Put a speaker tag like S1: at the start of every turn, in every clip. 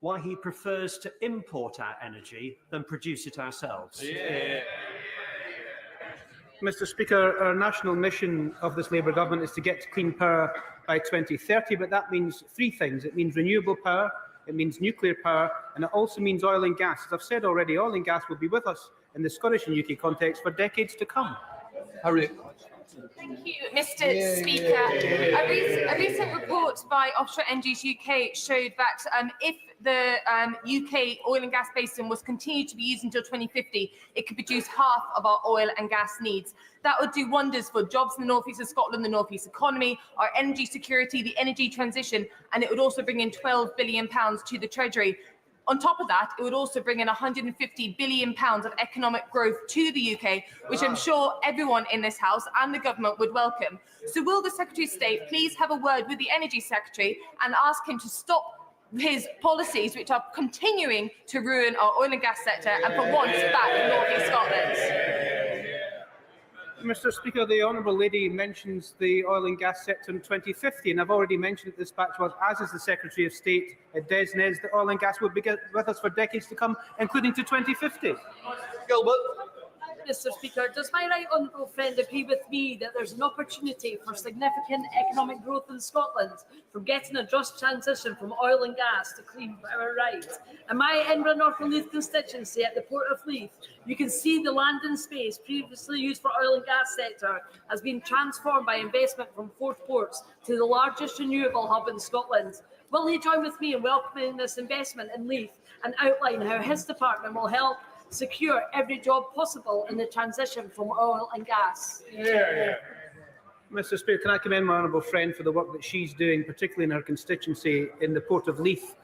S1: why he prefers to import our energy than produce it ourselves.
S2: Yeah.
S3: Mr. Speaker, our national mission of this Labour government is to get to clean power by 2030, but that means three things. It means renewable power, it means nuclear power, and it also means oil and gas. As I've said already, oil and gas will be with us in the Scottish and UK context for decades to come.
S2: Harry.
S4: Thank you, Mr. Speaker. A recent report by Offshore Energies UK showed that if the UK oil and gas basin was continued to be used until 2050, it could produce half of our oil and gas needs. That would do wonders for jobs in the North East of Scotland, the North East economy, our energy security, the energy transition, and it would also bring in £12 billion to the Treasury. On top of that, it would also bring in £150 billion of economic growth to the UK, which I'm sure everyone in this House and the government would welcome. So will the Secretary of State please have a word with the Energy Secretary and ask him to stop his policies, which are continuing to ruin our oil and gas sector, and for once back North East Scotland?
S3: Mr. Speaker, the Honourable Lady mentions the oil and gas sector in 2050, and I've already mentioned at this dispatch, as is the Secretary of State, Des Nez, that oil and gas will be with us for decades to come, including to 2050.
S2: Gilbert.
S5: Mr. Speaker, does my right honourable friend agree with me that there's an opportunity for significant economic growth in Scotland from getting a just transition from oil and gas to clean power right? In my Edinburgh North and Leith constituency at the Port of Leith, you can see the land and space previously used for oil and gas sector has been transformed by investment from Forth Ports to the largest renewable hub in Scotland. Will he join with me in welcoming this investment in Leith and outline how his department will help secure every job possible in the transition from oil and gas?
S3: Mr. Speaker, can I commend my honourable friend for the work that she's doing, particularly in her constituency in the Port of Leith,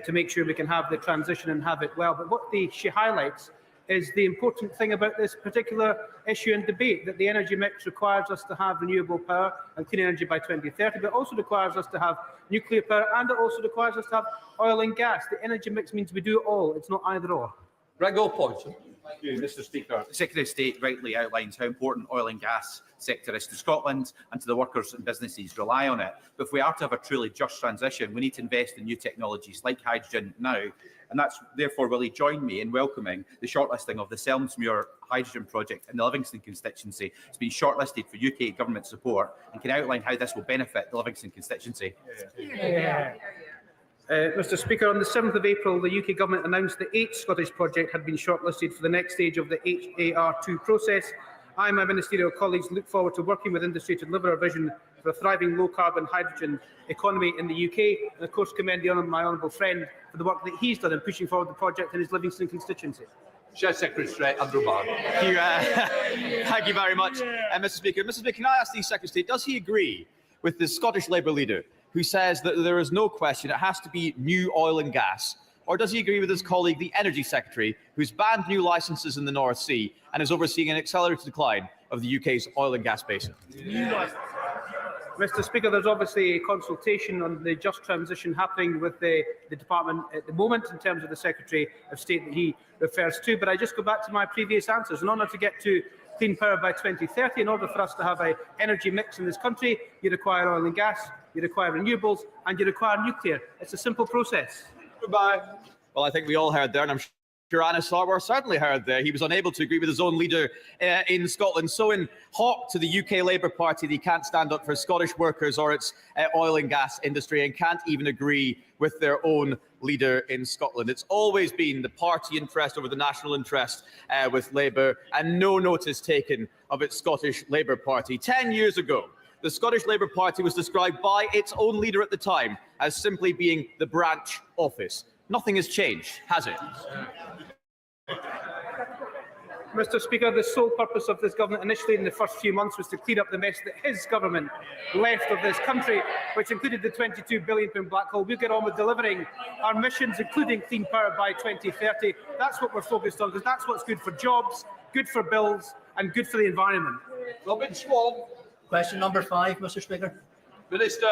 S3: to make sure we can have the transition and have it well. But what she highlights is the important thing about this particular issue and debate, that the energy mix requires us to have renewable power and clean energy by 2030, but also requires us to have nuclear power, and it also requires us to have oil and gas. The energy mix means we do it all. It's not either or.
S2: Gregor Poynton.
S6: Thank you, Mr. Speaker. The Secretary of State rightly outlines how important oil and gas sector is to Scotland and to the workers and businesses rely on it. But if we are to have a truly just transition, we need to invest in new technologies like hydrogen now. And that's therefore, will he join me in welcoming the shortlisting of the Selmsmuir hydrogen project in the Livingston constituency? It's been shortlisted for UK government support, and can outline how this will benefit the Livingston constituency.
S3: Mr. Speaker, on the 7th of April, the UK Government announced the 8th Scottish project had been shortlisted for the next stage of the HAR2 process. I and my ministerial colleagues look forward to working with industry to deliver a vision for a thriving low-carbon hydrogen economy in the UK, and of course commend my honourable friend for the work that he's done in pushing forward the project in his Livingston constituency.
S2: Shadow Secretary Andrew Barr.
S7: Thank you very much, Mr. Speaker. Mr. Speaker, can I ask the Secretary of State, does he agree with the Scottish Labour leader who says that there is no question it has to be new oil and gas? Or does he agree with his colleague, the Energy Secretary, who's banned new licences in the North Sea and is overseeing an accelerated decline of the UK's oil and gas basin?
S3: Mr. Speaker, there's obviously a consultation on the just transition happening with the department at the moment in terms of the Secretary of State that he refers to. But I just go back to my previous answers. In order to get to clean power by 2030, in order for us to have an energy mix in this country, you require oil and gas, you require renewables, and you require nuclear. It's a simple process.
S2: Goodbye.
S7: Well, I think we all heard there, and I'm sure Anas Sarwar certainly heard there. He was unable to agree with his own leader in Scotland. So in hawk to the UK Labour Party, they can't stand up for Scottish workers or its oil and gas industry, and can't even agree with their own leader in Scotland. It's always been the party interest over the national interest with Labour, and no notice taken of its Scottish Labour Party. 10 years ago, the Scottish Labour Party was described by its own leader at the time as simply being the branch office. Nothing has changed, has it?
S3: Mr. Speaker, the sole purpose of this government initially in the first few months was to clean up the mess that his government left of this country, which included the £22 billion black hole. We'll get on with delivering our missions, including clean power by 2030. That's what we're focused on, because that's what's good for jobs, good for bills, and good for the environment.
S2: Robin Swan.
S8: Question number 5, Mr. Speaker.
S2: Minister.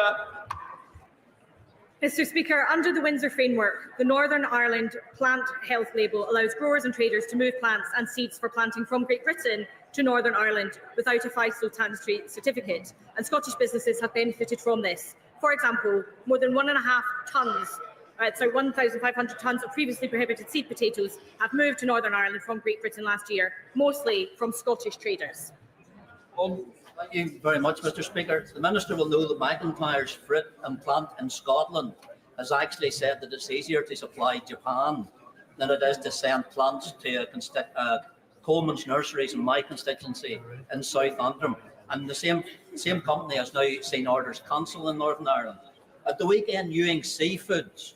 S9: Mr. Speaker, under the Windsor Framework, the Northern Ireland Plant Health Label allows growers and traders to move plants and seeds for planting from Great Britain to Northern Ireland without a phytosanitary certificate, and Scottish businesses have benefited from this. For example, more than 1.5 tonnes 1,500 tonnes of previously prohibited seed potatoes have moved to Northern Ireland from Great Britain last year, mostly from Scottish traders.
S8: Thank you very much, Mr. Speaker. The Minister will know that McIntyre's fruit and plant in Scotland has actually said that it's easier to supply Japan than it is to send plants to Coleman's nurseries in my constituency in South Antrim. And the same company has now seen orders cancelled in Northern Ireland. At the weekend, Ewing Seafoods,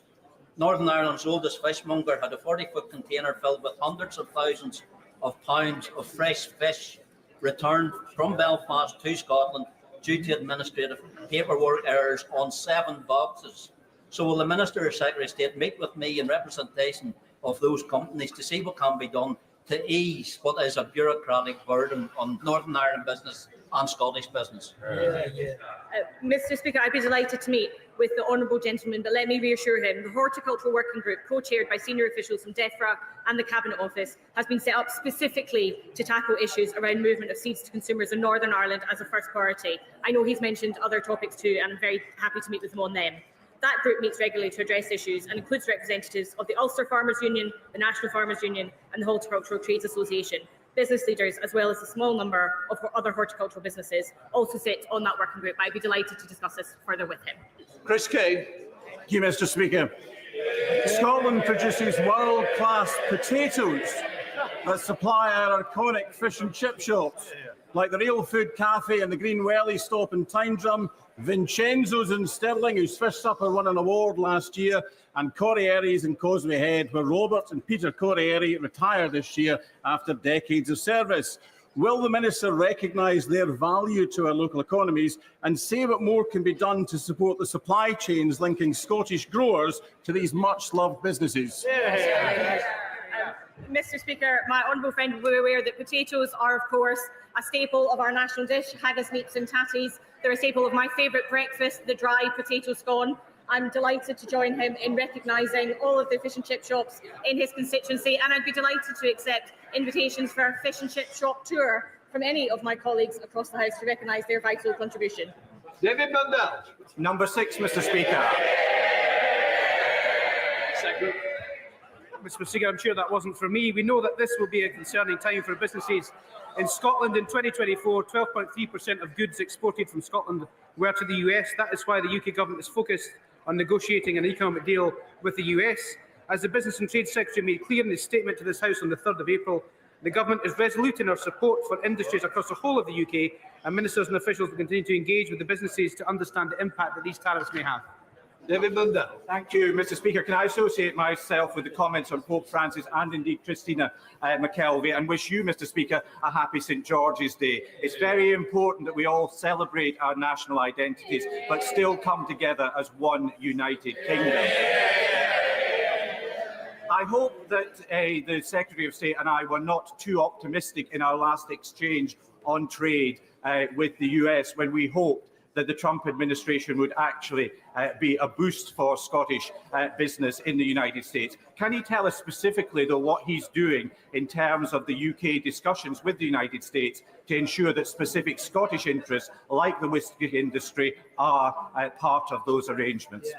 S8: Northern Ireland's oldest fishmonger, had a 40-foot container filled with hundreds of thousands of pounds of fresh fish returned from Belfast to Scotland due to administrative paperwork errors on 7 boxes. So will the Minister or Secretary of State meet with me in representation of those companies to see what can be done to ease what is a bureaucratic burden on Northern Ireland business and Scottish business?
S9: Mr. Speaker, I'd be delighted to meet with the honourable gentleman, but let me reassure him the Horticultural Working Group, co-chaired by senior officials from DEFRA and the Cabinet Office, has been set up specifically to tackle issues around movement of seeds to consumers in Northern Ireland as a first priority. I know he's mentioned other topics too, and I'm very happy to meet with him on them. That group meets regularly to address issues and includes representatives of the Ulster Farmers Union, the National Farmers Union and the Horticultural Trades Association. Business leaders, as well as a small number of other horticultural businesses, also sit on that working group. I'd be delighted to discuss this further with him.
S2: Chris Kane.
S10: Thank you, Mr. Speaker. Scotland produces world-class potatoes that supply our iconic fish and chip shops, like the Real Food Cafe and the Green Welly Stop in Tyndrum, Vincenzo's in Stirling, whose fish supper won an award last year, and Corrieri's in Causeway Head, where Robert and Peter Corrieri retired this year after decades of service. Will the Minister recognise their value to our local economies and say what more can be done to support the supply chains linking Scottish growers to these much-loved businesses?
S9: Mr. Speaker, my honourable friend will be aware that potatoes are, of course, a staple of our national dish, haggis, neeps and tatties. They're a staple of my favourite breakfast, the dry potato scone. I'm delighted to join him in recognising all of the fish and chip shops in his constituency, and I'd be delighted to accept invitations for a fish and chip shop tour from any of my colleagues across the House to recognise their vital contribution.
S2: David Mundell.
S1: Number 6, Mr. Speaker.
S2: Second.
S3: Mr. Speaker, I'm sure that wasn't for me. We know that this will be a concerning time for businesses. In Scotland in 2024, 12.3% of goods exported from Scotland were to the US. That is why the UK government is focused on negotiating an economic deal with the US. As the Business and Trade Secretary made clear in his statement to this House on the 3rd of April, the government is resolute in our support for industries across the whole of the UK, and ministers and officials will continue to engage with the businesses to understand the impact that these tariffs may have.
S2: David Mundell.
S11: Thank you, Mr. Speaker. Can I associate myself with the comments on Pope Francis and indeed Christina McKelvey, and wish you, Mr. Speaker, a happy St. George's Day. It's very important that we all celebrate our national identities, but still come together as one united kingdom. I hope that the Secretary of State and I were not too optimistic in our last exchange on trade with the US when we hoped that the Trump administration would actually be a boost for Scottish business in the United States. Can he tell us specifically, though, what he's doing in terms of the UK discussions with the United States to ensure that specific Scottish interests, like the whisky industry, are part of those arrangements?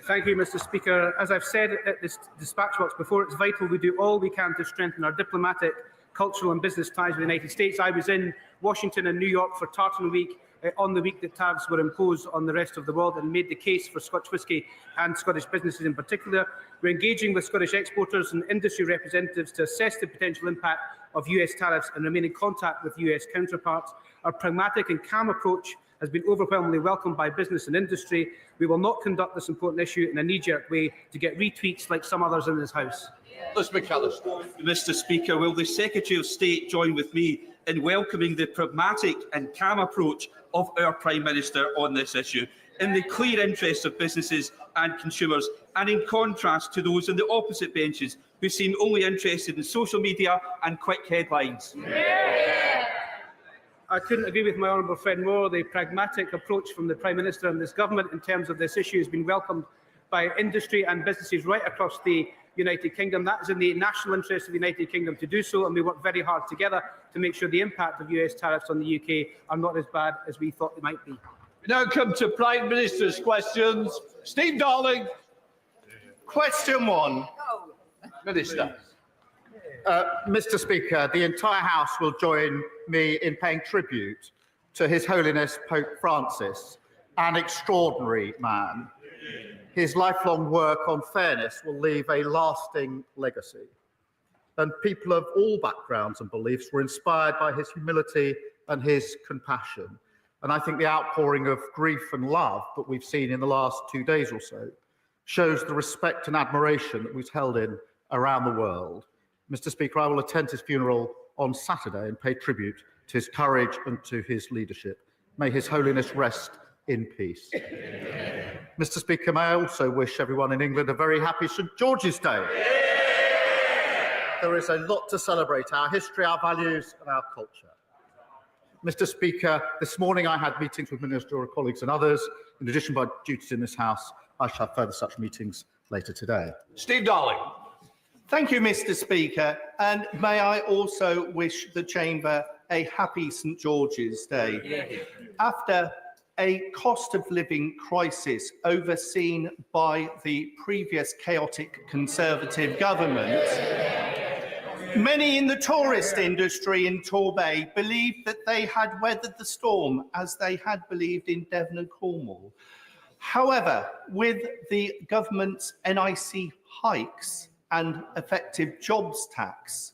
S3: Thank you, Mr. Speaker. As I've said at this dispatch box before, it's vital we do all we can to strengthen our diplomatic, cultural and business ties with the United States. I was in Washington and New York for Tartan Week on the week that tariffs were imposed on the rest of the world, and made the case for Scotch whisky and Scottish businesses in particular. We're engaging with Scottish exporters and industry representatives to assess the potential impact of US tariffs and remain in contact with US counterparts. Our pragmatic and calm approach has been overwhelmingly welcomed by business and industry. We will not conduct this important issue in a knee-jerk way to get retweets like some others in this House.
S2: Liz McAllister.
S12: Mr. Speaker, will the Secretary of State join with me in welcoming the pragmatic and calm approach of our Prime Minister on this issue, in the clear interests of businesses and consumers, and in contrast to those on the opposite benches who seem only interested in social media and quick headlines?
S3: I couldn't agree with my honourable friend more. The pragmatic approach from the Prime Minister and this government in terms of this issue has been welcomed by industry and businesses right across the United Kingdom. That is in the national interest of the United Kingdom to do so, and we work very hard together to make sure the impact of US tariffs on the UK are not as bad as we thought they might be.
S2: We now come to Prime Minister's questions. Steve Darling. Question 1. Minister.
S13: Mr. Speaker, the entire House will join me in paying tribute to His Holiness Pope Francis, an extraordinary man. His lifelong work on fairness will leave a lasting legacy. And people of all backgrounds and beliefs were inspired by his humility and his compassion. And I think the outpouring of grief and love that we've seen in the last 2 days or so shows the respect and admiration that was held in around the world. Mr. Speaker, I will attend his funeral on Saturday and pay tribute to his courage and to his leadership. May His Holiness rest in peace. Mr. Speaker, may I also wish everyone in England a very happy St. George's Day. There is a lot to celebrate: our history, our values, and our culture. Mr. Speaker, this morning I had meetings with ministerial colleagues and others. In addition to my duties in this House, I shall have further such meetings later today.
S2: Steve Darling.
S14: Thank you, Mr. Speaker, and may I also wish the Chamber a happy St George's Day. After a cost of living crisis overseen by the previous chaotic Conservative government, many in the tourist industry in Torbay believed that they had weathered the storm, as they had believed in Devon and Cornwall. However, with the government's NIC hikes and effective jobs tax,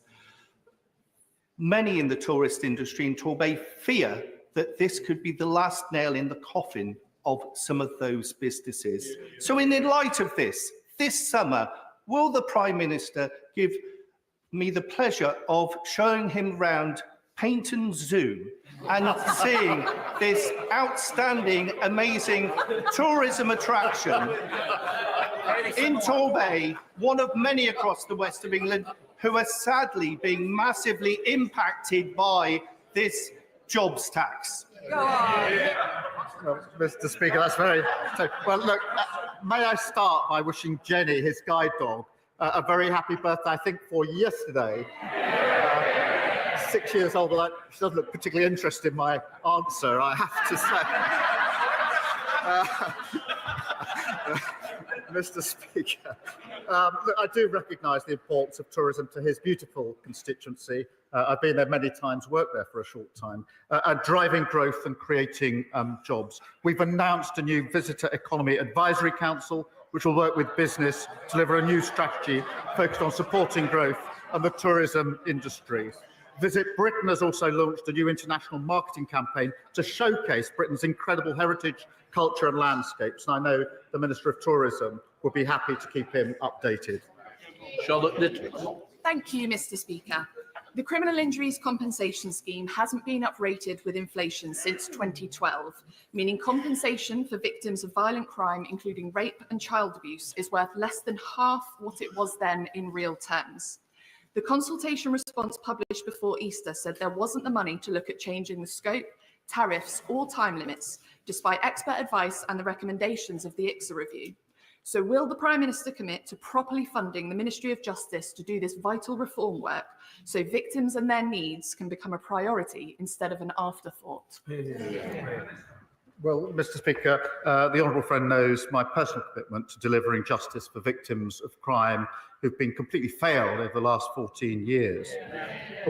S14: many in the tourist industry in Torbay fear that this could be the last nail in the coffin of some of those businesses. So in light of this summer, will the Prime Minister give me the pleasure of showing him round Paynton Zoo and seeing this outstanding, amazing tourism attraction in Torbay, one of many across the west of England who are sadly being massively impacted by this jobs tax?
S13: Well, Mr. Speaker, that's very... Well, look, may I start by wishing Jenny, his guide dog, a very happy birthday, I think, for yesterday. 6 years old, although she doesn't look particularly interested in my answer, I have to say. Mr. Speaker, look, I do recognise the importance of tourism to his beautiful constituency. I've been there many times, worked there for a short time, driving growth and creating jobs. We've announced a new Visitor Economy Advisory Council, which will work with business to deliver a new strategy focused on supporting growth and the tourism industry. Visit Britain has also launched a new international marketing campaign to showcase Britain's incredible heritage, culture and landscapes. And I know the Minister of Tourism would be happy to keep him updated.
S2: Charlotte Little.
S15: Thank you, Mr. Speaker. The Criminal Injuries Compensation Scheme hasn't been uprated with inflation since 2012, meaning compensation for victims of violent crime, including rape and child abuse, is worth less than half what it was then in real terms. The consultation response published before Easter said there wasn't the money to look at changing the scope, tariffs or time limits, despite expert advice and the recommendations of the ICSA review. So will the Prime Minister commit to properly funding the Ministry of Justice to do this vital reform work so victims and their needs can become a priority instead of an afterthought?
S13: Well, Mr. Speaker, the honourable friend knows my personal commitment to delivering justice for victims of crime who've been completely failed over the last 14 years.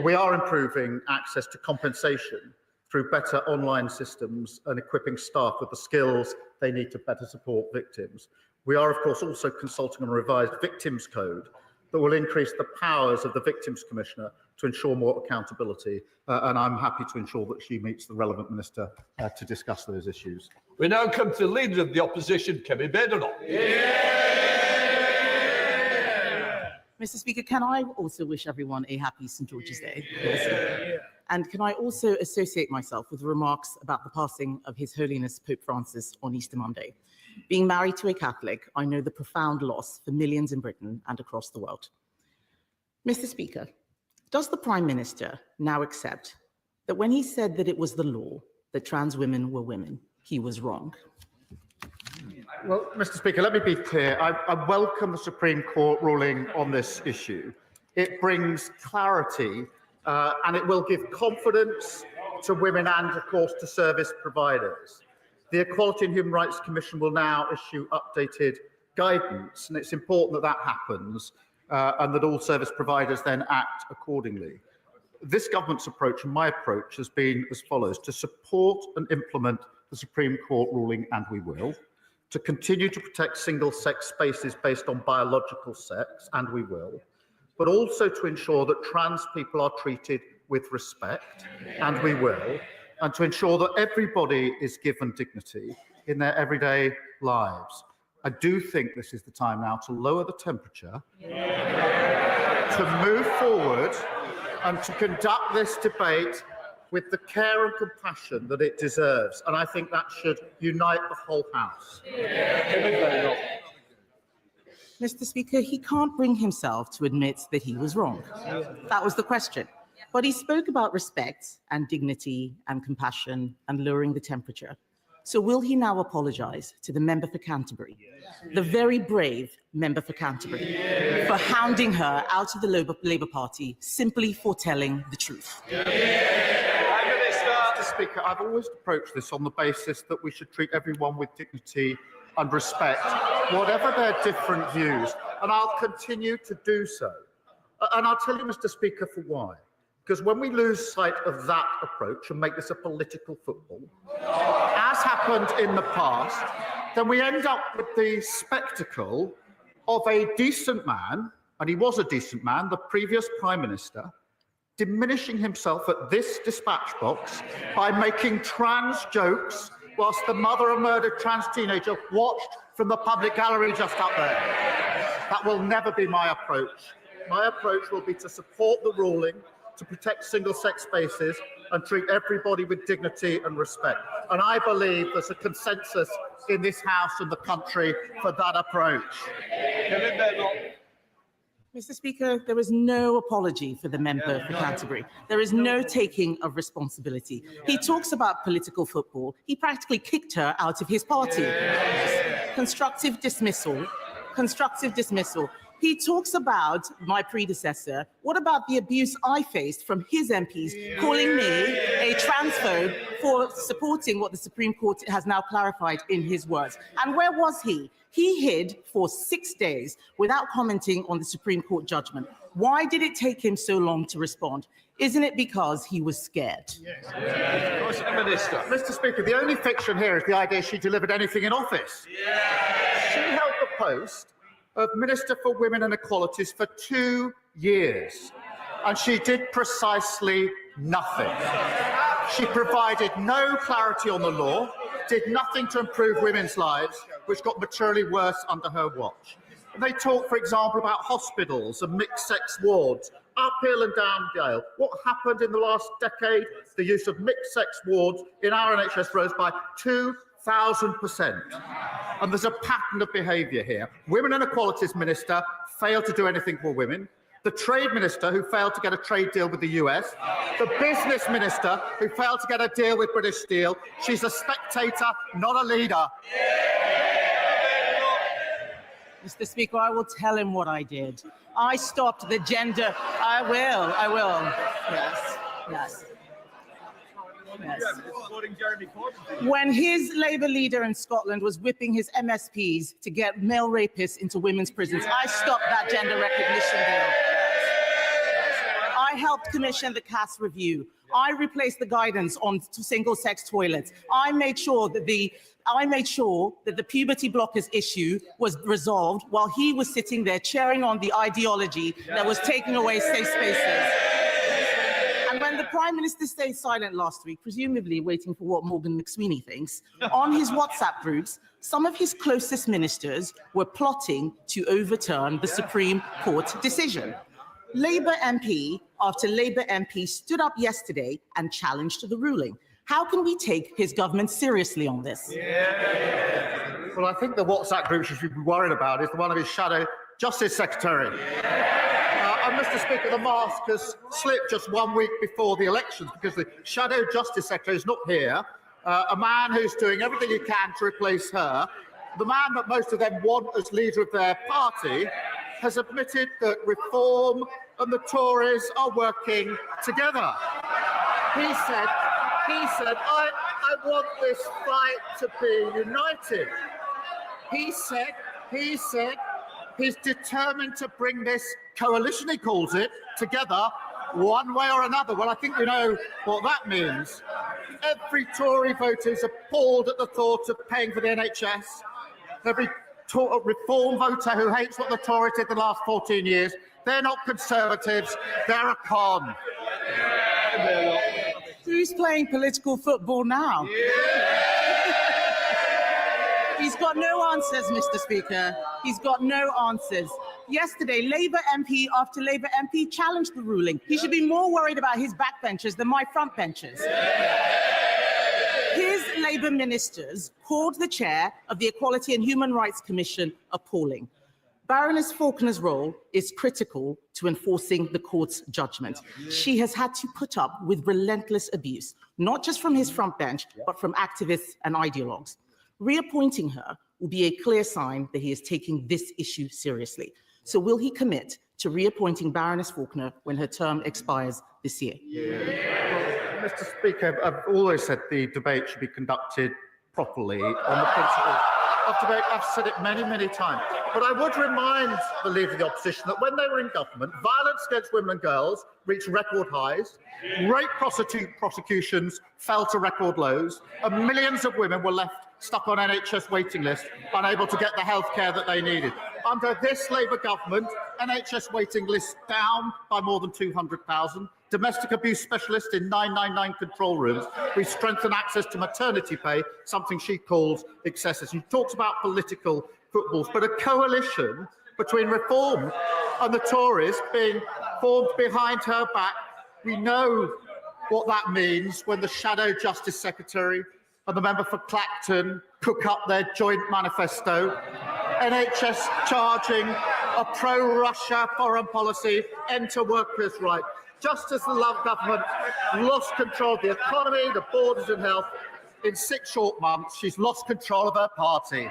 S13: We are improving access to compensation through better online systems and equipping staff with the skills they need to better support victims. We are, of course, also consulting on a revised Victims Code that will increase the powers of the Victims Commissioner to ensure more accountability. And I'm happy to ensure that she meets the relevant minister to discuss those issues.
S2: We now come to the Leader of the Opposition, Kemi Badenoch.
S16: Mr. Speaker, can I also wish everyone a happy St. George's Day? And can I also associate myself with remarks about the passing of His Holiness Pope Francis on Easter Monday? Being married to a Catholic, I know the profound loss for millions in Britain and across the world. Mr. Speaker, does the Prime Minister now accept that when he said that it was the law that trans women were women, he was wrong?
S13: Well, Mr. Speaker, let me be clear. I welcome the Supreme Court ruling on this issue. It brings clarity and it will give confidence to women and, of course, to service providers. The Equality and Human Rights Commission will now issue updated guidance, and it's important that that happens and that all service providers then act accordingly. This government's approach and my approach has been as follows: to support and implement the Supreme Court ruling, and we will; to continue to protect single-sex spaces based on biological sex, and we will; but also to ensure that trans people are treated with respect, and we will; and to ensure that everybody is given dignity in their everyday lives. I do think this is the time now to lower the temperature, to move forward, and to conduct this debate with the care and compassion that it deserves. And I think that should unite the whole House.
S16: Mr. Speaker, he can't bring himself to admit that he was wrong. That was the question. But he spoke about respect and dignity and compassion and lowering the temperature. So will he now apologise to the member for Canterbury, the very brave member for Canterbury, for hounding her out of the Labour Party simply for telling the truth?
S13: Mr. Speaker, I've always approached this on the basis that we should treat everyone with dignity and respect, whatever their different views, and I'll continue to do so. And I'll tell you, Mr. Speaker, for why. Because when we lose sight of that approach and make this a political football, as happened in the past, then we end up with the spectacle of a decent man, and he was a decent man, the previous Prime Minister, diminishing himself at this dispatch box by making trans jokes whilst the mother of a murdered trans teenager watched from the public gallery just up there. That will never be my approach. My approach will be to support the ruling, to protect single-sex spaces and treat everybody with dignity and respect. And I believe there's a consensus in this House and the country for that approach.
S16: Mr. Speaker, there is no apology for the member for Canterbury. There is no taking of responsibility. He talks about political football. He practically kicked her out of his party. Constructive dismissal. Constructive dismissal. He talks about my predecessor. What about the abuse I faced from his MPs calling me a transphobe for supporting what the Supreme Court has now clarified in his words? And where was he? He hid for 6 days without commenting on the Supreme Court judgment. Why did it take him so long to respond? Isn't it because he was scared?
S13: Mr. Speaker, the only fiction here is the idea she delivered anything in office. She held the post of Minister for Women and Equalities for 2 years, and she did precisely nothing. She provided no clarity on the law, did nothing to improve women's lives, which got materially worse under her watch. They talk, for example, about hospitals and mixed-sex wards, uphill and down Dale. What happened in the last decade? The use of mixed-sex wards in our NHS rose by 2,000%. And there's a pattern of behaviour here. Women and Equalities Minister failed to do anything for women. The Trade Minister, who failed to get a trade deal with the US. The Business Minister, who failed to get a deal with British Steel. She's a spectator, not a leader.
S16: Mr. Speaker, I will tell him what I did. I stopped the gender. I will. Yes. Yes. When his Labour leader in Scotland was whipping his MSPs to get male rapists into women's prisons, I stopped that gender recognition bill. I helped commission the Cass review. I replaced the guidance on single-sex toilets. I made sure that the puberty blockers issue was resolved while he was sitting there cheering on the ideology that was taking away safe spaces. And when the Prime Minister stayed silent last week, presumably waiting for what Morgan McSweeney thinks, on his WhatsApp groups, some of his closest ministers were plotting to overturn the Supreme Court decision. Labour MP after Labour MP stood up yesterday and challenged the ruling. How can we take his government seriously on this?
S13: Well, I think the WhatsApp group you should be worried about is the one of his shadow Justice Secretary. And Mr. Speaker, the mask has slipped just 1 week before the elections because the shadow Justice Secretary is not here. A man who's doing everything he can to replace her. The man that most of them want as leader of their party has admitted that Reform and the Tories are working together. He said, I want this fight to be united. He He said he's determined to bring this coalition, he calls it, together one way or another. Well, I think we know what that means. Every Tory voter is appalled at the thought of paying for the NHS. Every Reform voter who hates what the Tories did the last 14 years, they're not Conservatives, they're a con.
S16: Who's playing political football now? He's got no answers, Mr. Speaker. He's got no answers. Yesterday, Labour MP after Labour MP challenged the ruling. He should be more worried about his backbenchers than my frontbenchers. His Labour ministers called the chair of the Equality and Human Rights Commission appalling. Baroness Faulkner's role is critical to enforcing the court's judgment. She has had to put up with relentless abuse, not just from his front bench, but from activists and ideologues. Reappointing her will be a clear sign that he is taking this issue seriously. So will he commit to reappointing Baroness Faulkner when her term expires this year?
S13: Well, Mr. Speaker, I've always said the debate should be conducted properly on the principle of debate. I've said it many, many times. But I would remind the Leader of the Opposition that when they were in government, violence against women and girls reached record highs, rape prosecutions fell to record lows, and millions of women were left stuck on NHS waiting lists, unable to get the health care that they needed. Under this Labour government, NHS waiting lists down by more than 200,000. Domestic abuse specialists in 999 control rooms. We strengthen access to maternity pay, something she calls excessive. She talks about political footballs, but a coalition between Reform and the Tories being formed behind her back. We know what that means when the Shadow Justice Secretary and the member for Clacton cook up their joint manifesto. NHS charging a pro-Russia foreign policy, enter workers' rights. Just as the Love government lost control of the economy, the borders and health, in 6 short months, she's lost control of her party.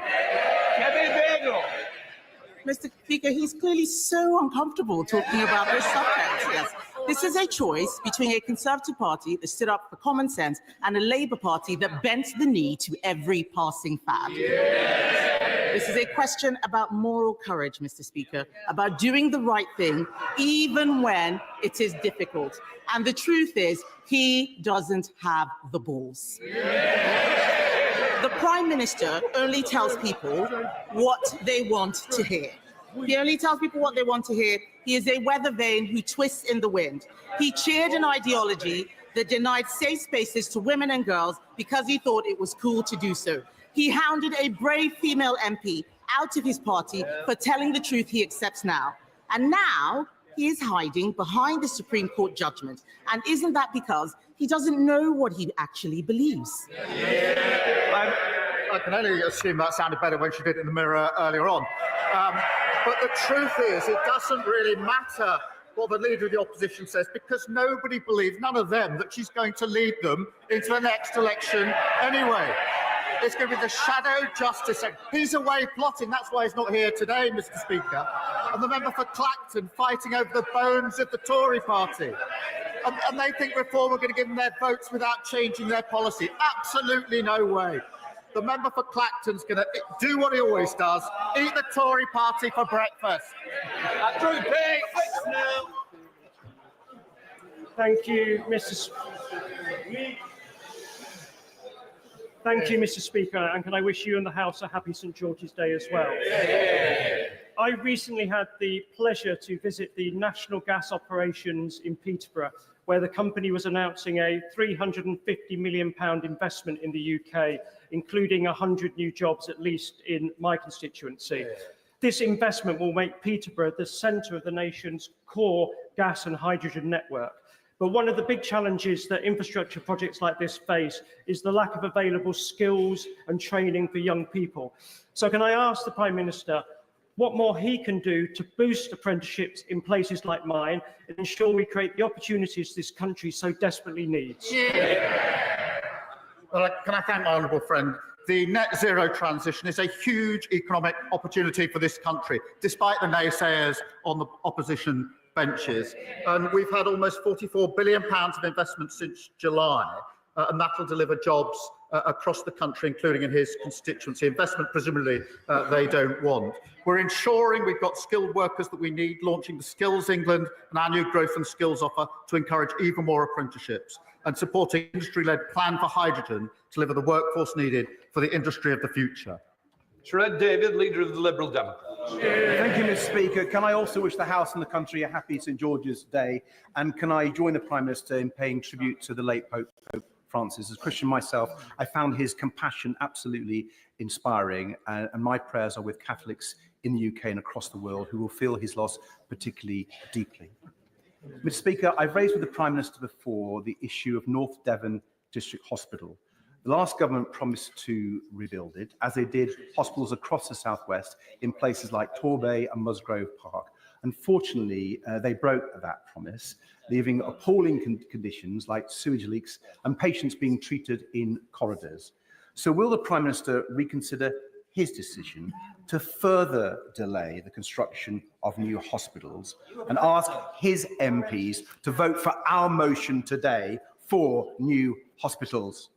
S16: Mr. Speaker, he's clearly so uncomfortable talking about this subject. Yes. This is a choice between a Conservative Party that stood up for common sense and a Labour Party that bent the knee to every passing fad. This is a question about moral courage, Mr. Speaker, about doing the right thing even when it is difficult. And the truth is, he doesn't have the balls. The Prime Minister only tells people what they want to hear. He only tells people what they want to hear. He is a weather vane who twists in the wind. He cheered an ideology that denied safe spaces to women and girls because he thought it was cool to do so. He hounded a brave female MP out of his party for telling the truth he accepts now. And now he is hiding behind the Supreme Court judgment. And isn't that because he doesn't know what he actually believes?
S13: I can only assume that sounded better when she did it in the mirror earlier on. But the truth is, it doesn't really matter what the Leader of the Opposition says, because nobody believes, none of them, that she's going to lead them into the next election anyway. It's going to be the Shadow Justice Secretary. He's away plotting, that's why he's not here today, Mr. Speaker. And the member for Clacton fighting over the bones of the Tory party. And they think Reform are going to give them their votes without changing their policy. Absolutely no way. The member for Clacton's going to do what he always does, eat the Tory party for breakfast.
S1: Thank you, Mr. Thank you, Mr. Speaker, and can I wish you and the House a happy St George's Day as well. I recently had the pleasure to visit the National Gas Operations in Peterborough, where the company was announcing a £350 million investment in the UK, including 100 new jobs at least in my constituency. This investment will make Peterborough the centre of the nation's core gas and hydrogen network. But one of the big challenges that infrastructure projects like this face is the lack of available skills and training for young people. So can I ask the Prime Minister what more he can do to boost apprenticeships in places like mine and ensure we create the opportunities this country so desperately needs?
S13: Well, can I thank my honourable friend? The net zero transition is a huge economic opportunity for this country, despite the naysayers on the opposition benches. And we've had almost £44 billion of investment since July, and that will deliver jobs across the country, including in his constituency. Investment, presumably, they don't want. We're ensuring we've got skilled workers that we need, launching the Skills England and our new growth and skills offer to encourage even more apprenticeships, and supporting industry-led plan for hydrogen to deliver the workforce needed for the industry of the future.
S2: Shred David, Leader of the Liberal Democrats.
S17: Thank you, Mr. Speaker. Can I also wish the House and the country a happy St George's Day? And can I join the Prime Minister in paying tribute to the late Pope Francis? As a Christian myself, I found his compassion absolutely inspiring, and my prayers are with Catholics in the UK and across the world who will feel his loss particularly deeply. Mr. Speaker, I've raised with the Prime Minister before the issue of North Devon District Hospital. The last government promised to rebuild it, as they did hospitals across the southwest in places like Torbay and Musgrove Park. Unfortunately, they broke that promise, leaving appalling conditions like sewage leaks and patients being treated in corridors. So will the Prime Minister reconsider his decision to further delay the construction of new hospitals and ask his MPs to vote for our motion today for new hospitals?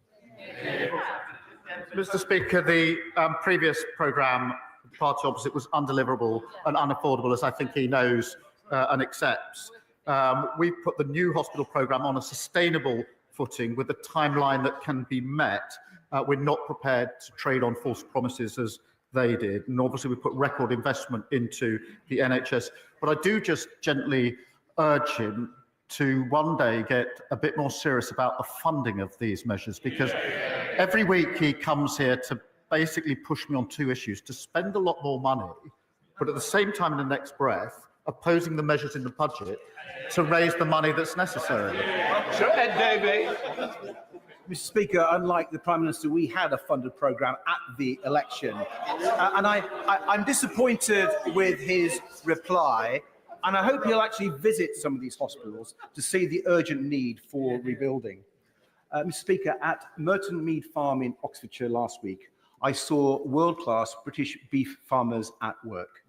S13: Mr. Speaker, the previous programme, the party opposite, was undeliverable and unaffordable, as I think he knows and accepts. We put the new hospital programme on a sustainable footing with a timeline that can be met. We're not prepared to trade on false promises as they did. And obviously, we put record investment into the NHS. But I do just gently urge him to one day get a bit more serious about the funding of these measures, because every week he comes here to basically push me on two issues: to spend a lot more money, but at the same time, in the next breath, opposing the measures in the budget to raise the money that's necessary.
S2: Sir Ed Davey.
S17: Mr. Speaker, unlike the Prime Minister, we had a funded programme at the election. And I'm disappointed with his reply, and I hope he'll actually visit some of these hospitals to see the urgent need for rebuilding. Mr. Speaker, at Merton Mead Farm in Oxfordshire last week, I saw world-class British beef farmers at work.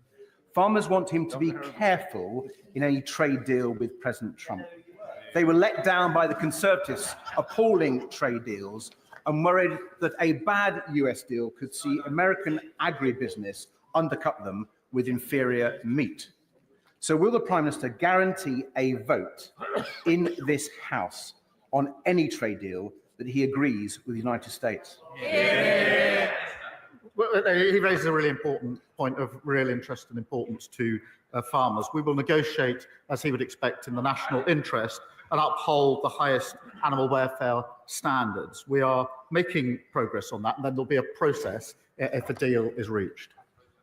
S17: Farmers want him to be careful in any trade deal with President Trump. They were let down by the Conservatives' appalling trade deals and worried that a bad US deal could see American agribusiness undercut them with inferior meat. So will the Prime Minister guarantee a vote in this House on any trade deal that he agrees with the United States?
S13: Yeah. Well, he raises a really important point of real interest and importance to farmers. We will negotiate, as he would expect, in the national interest and uphold the highest animal welfare standards. We are making progress on that, and then there'll be a process if a deal is reached.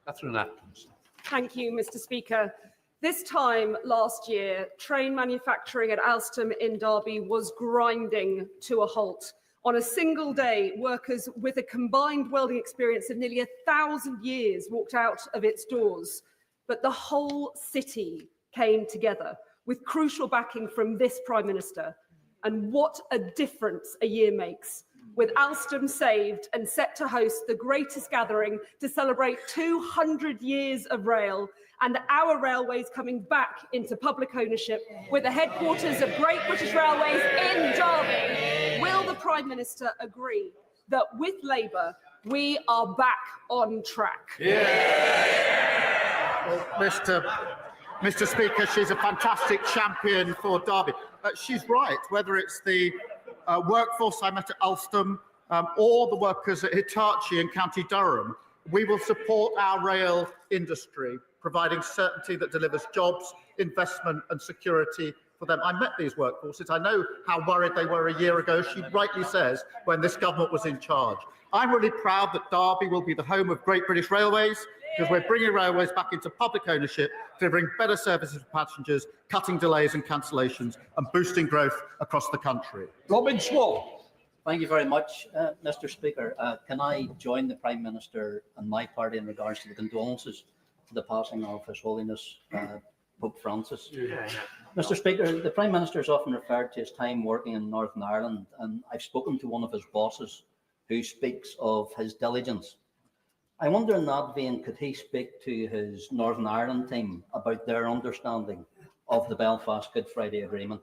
S2: Catherine Atkins.
S18: Thank you, Mr. Speaker. This time last year, train manufacturing at Alstom in Derby was grinding to a halt. On a single day, workers with a combined welding experience of nearly 1,000 years walked out of its doors. But the whole city came together with crucial backing from this Prime Minister. And what a difference a year makes. With Alstom saved and set to host the greatest gathering to celebrate 200 years of rail, and our railways coming back into public ownership with the headquarters of Great British Railways in Derby, will the Prime Minister agree that with Labour, we are back on track?
S13: Well, Mr. Speaker, she's a fantastic champion for Derby. She's right, whether it's the workforce I met at Alstom or the workers at Hitachi in County Durham, we will support our rail industry, providing certainty that delivers jobs, investment and security for them. I met these workforces. I know how worried they were a year ago, she rightly says, when this government was in charge. I'm really proud that Derby will be the home of Great British Railways, because we're bringing railways back into public ownership, delivering better services for passengers, cutting delays and cancellations, and boosting growth across the country.
S2: Robin Swall.
S8: Thank you very much, Mr. Speaker. Can I join the Prime Minister and my party in regards to the condolences to the passing of His Holiness Pope Francis? Mr. Speaker, the Prime Minister is often referred to his time working in Northern Ireland, and I've spoken to one of his bosses who speaks of his diligence. I wonder in that vein, could he speak to his Northern Ireland team about their understanding of the Belfast Good Friday Agreement?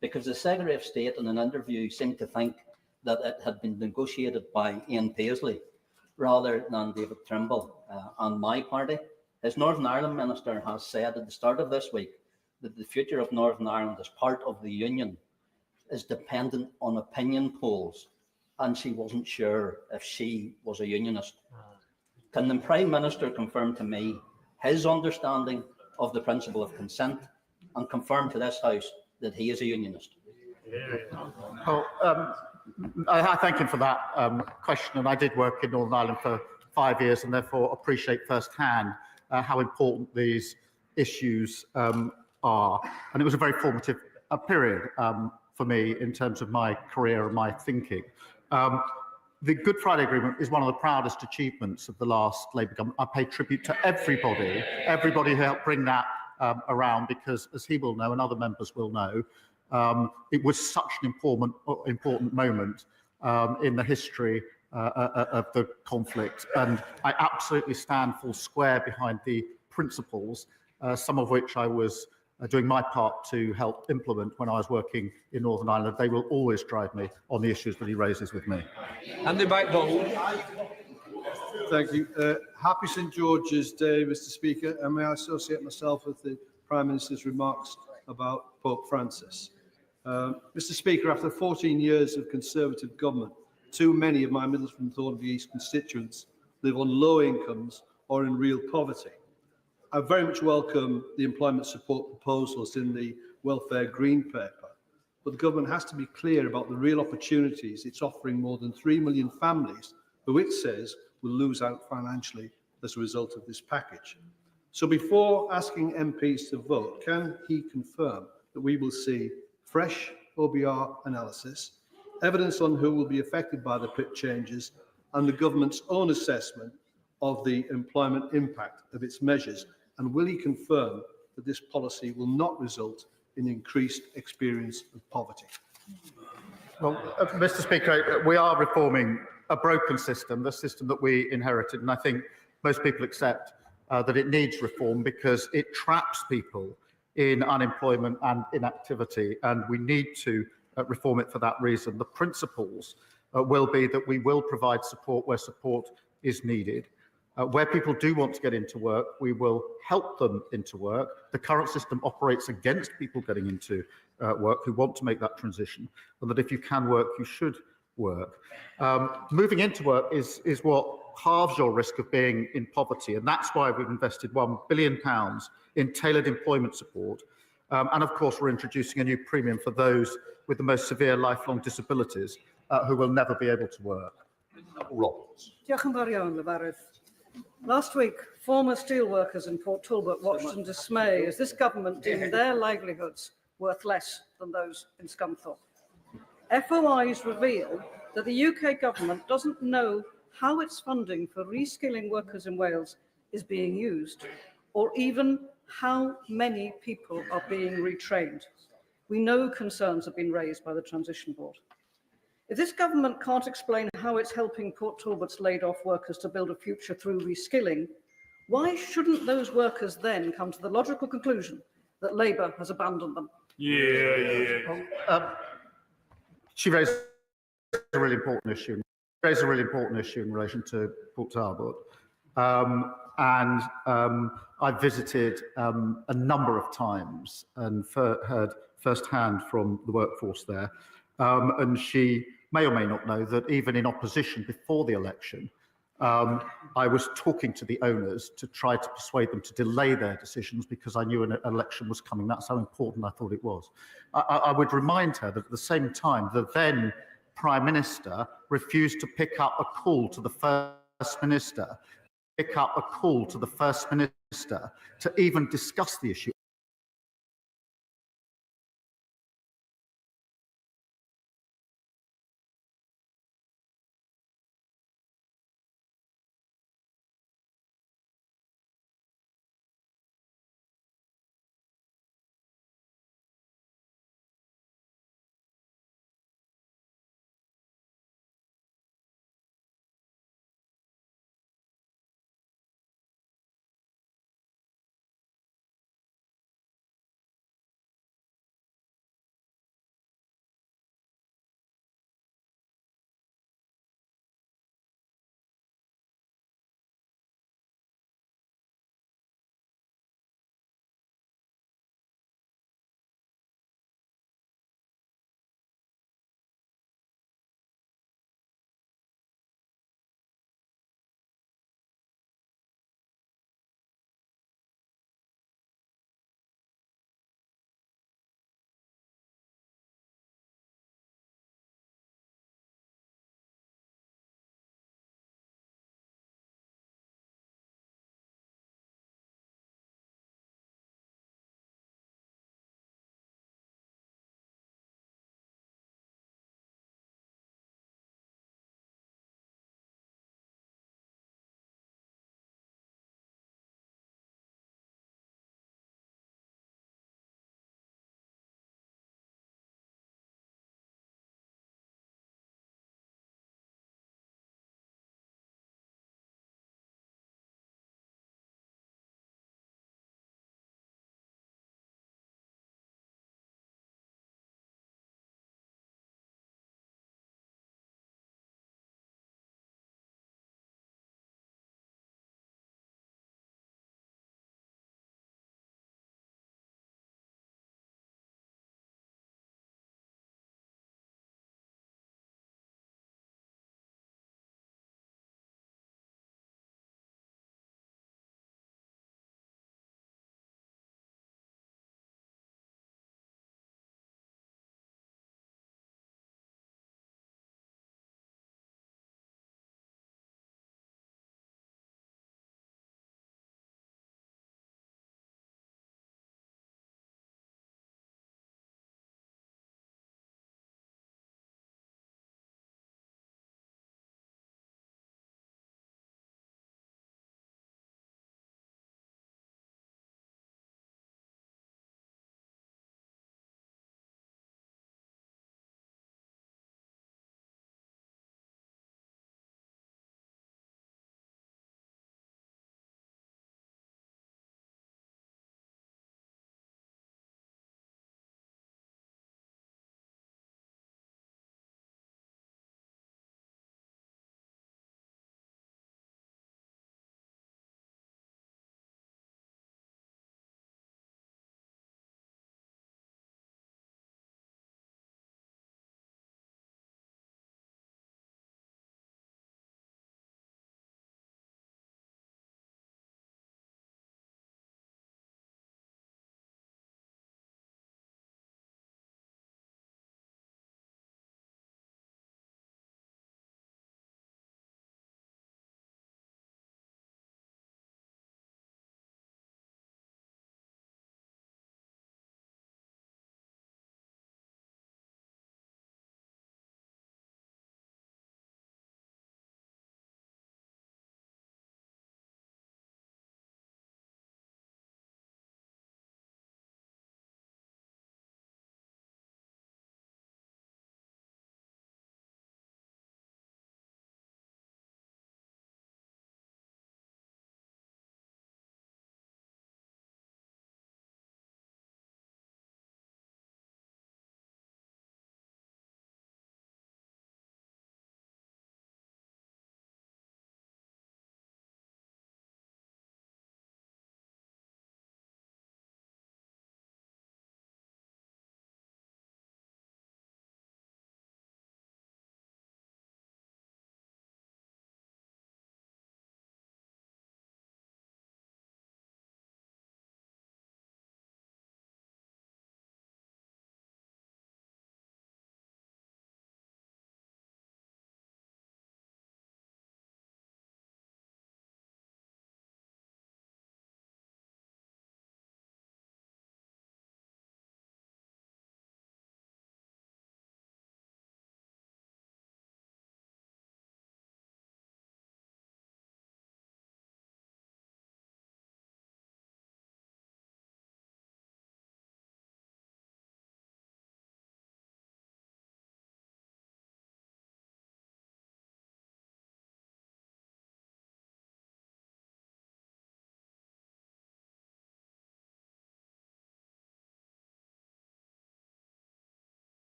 S8: Because the Secretary of State in an interview seemed to think that it had been negotiated by Ian Paisley rather than David Trimble and my party. His Northern Ireland minister has said at the start of this week that the future of Northern Ireland as part of the Union is dependent on opinion polls, and she wasn't sure if she was a unionist. Can the Prime Minister confirm to me his understanding of the principle of consent and confirm to this House that he is a unionist?
S13: Well, I thank him for that question, and I did work in Northern Ireland for 5 years and therefore appreciate firsthand how important these issues are. And it was a very formative period for me in terms of my career and my thinking. The Good Friday Agreement is one of the proudest achievements of the last Labour government. I pay tribute to everybody who helped bring that around, because as he will know and other members will know, it was such an important moment in the history of the conflict. And I absolutely stand full square behind the principles, some of which I was doing my part to help implement when I was working in Northern Ireland. They will always drive me on the issues that he raises with me.
S2: Andy McDonald.
S19: Thank you. Happy St George's Day, Mr Speaker, and may I associate myself with the Prime Minister's remarks about Pope Francis. Mr Speaker, after 14 years of Conservative government, too many of my Middlesbrough and Thornbury East constituents live on low incomes or in real poverty. I very much welcome the employment support proposals in the Welfare Green Paper, but the government has to be clear about the real opportunities it's offering more than 3 million families who it says will lose out financially as a result of this package. So before asking MPs to vote, can he confirm that we will see fresh OBR analysis, evidence on who will be affected by the PIP changes, and the government's own assessment of the employment impact of its measures? And will he confirm that this policy will not result in increased experience of poverty?
S13: Well, Mr Speaker, we are reforming a broken system, the system that we inherited, and I think most people accept that it needs reform because it traps people in unemployment and inactivity, and we need to reform it for that reason. The principles will be that we will provide support where support is needed. Where people do want to get into work, we will help them into work. The current system operates against people getting into work who want to make that transition, and that if you can work, you should work. Moving into work is what halves your risk of being in poverty, and that's why we've invested £1 billion in tailored employment support. And of course, we're introducing a new premium for those with the most severe lifelong disabilities who will never be able to work.
S2: Roberts.
S20: Diolch yn fawr iawn, Lefarydd. Last week, former steelworkers in Port Talbot watched in dismay as this government deemed their livelihoods worth less than those in Scunthorpe. FOIs reveal that the UK government doesn't know how its funding for reskilling workers in Wales is being used, or even how many people are being retrained. We know concerns have been raised by the Transition Board. If this government can't explain how it's helping Port Talbot's laid-off workers to build a future through reskilling, why shouldn't those workers then come to the logical conclusion that Labour has abandoned them?
S13: She raised a really important issue. In relation to Port Talbot, and I visited a number of times and heard firsthand from the workforce there. And she may or may not know that even in opposition before the election, I was talking to the owners to try to persuade them to delay their decisions because I knew an election was coming. That's how important I thought it was. I would remind her that at the same time, the then Prime Minister refused to pick up a call to the First Minister, to even discuss the issue